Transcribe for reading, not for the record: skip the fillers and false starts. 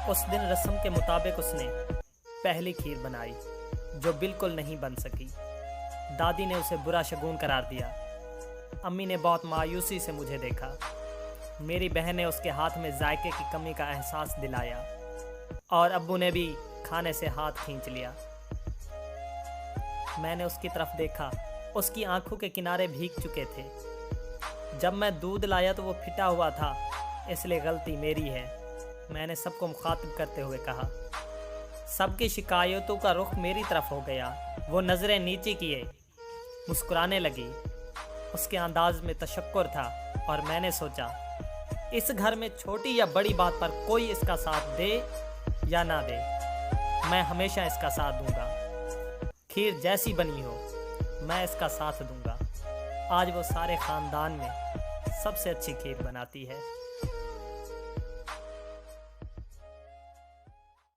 اس دن رسم کے مطابق اس نے پہلی کھیر بنائی جو بالکل نہیں بن سکی۔ دادی نے اسے برا شگون قرار دیا۔ امی نے بہت مایوسی سے مجھے دیکھا۔ میری بہن نے اس کے ہاتھ میں ذائقے کی کمی کا احساس دلایا اور ابو نے بھی کھانے سے ہاتھ کھینچ لیا۔ میں نے اس کی طرف دیکھا، اس کی آنکھوں کے کنارے بھیگ چکے تھے۔ جب میں دودھ لایا تو وہ پھٹا ہوا تھا، اس لیے غلطی میری ہے، میں نے سب کو مخاطب کرتے ہوئے کہا۔ سب کی شکایتوں کا رخ میری طرف ہو گیا۔ وہ نظریں نیچے کیے، مسکرانے لگی۔ اس کے انداز میں تشکر تھا اور میں نے سوچا اس گھر میں چھوٹی یا بڑی بات پر کوئی اس کا ساتھ دے یا نہ دے، میں ہمیشہ اس کا ساتھ دوں گا۔ کھیر جیسی بنی ہو میں اس کا ساتھ دوں گا۔ آج وہ سارے خاندان میں سب سے اچھی کھیر بناتی ہے۔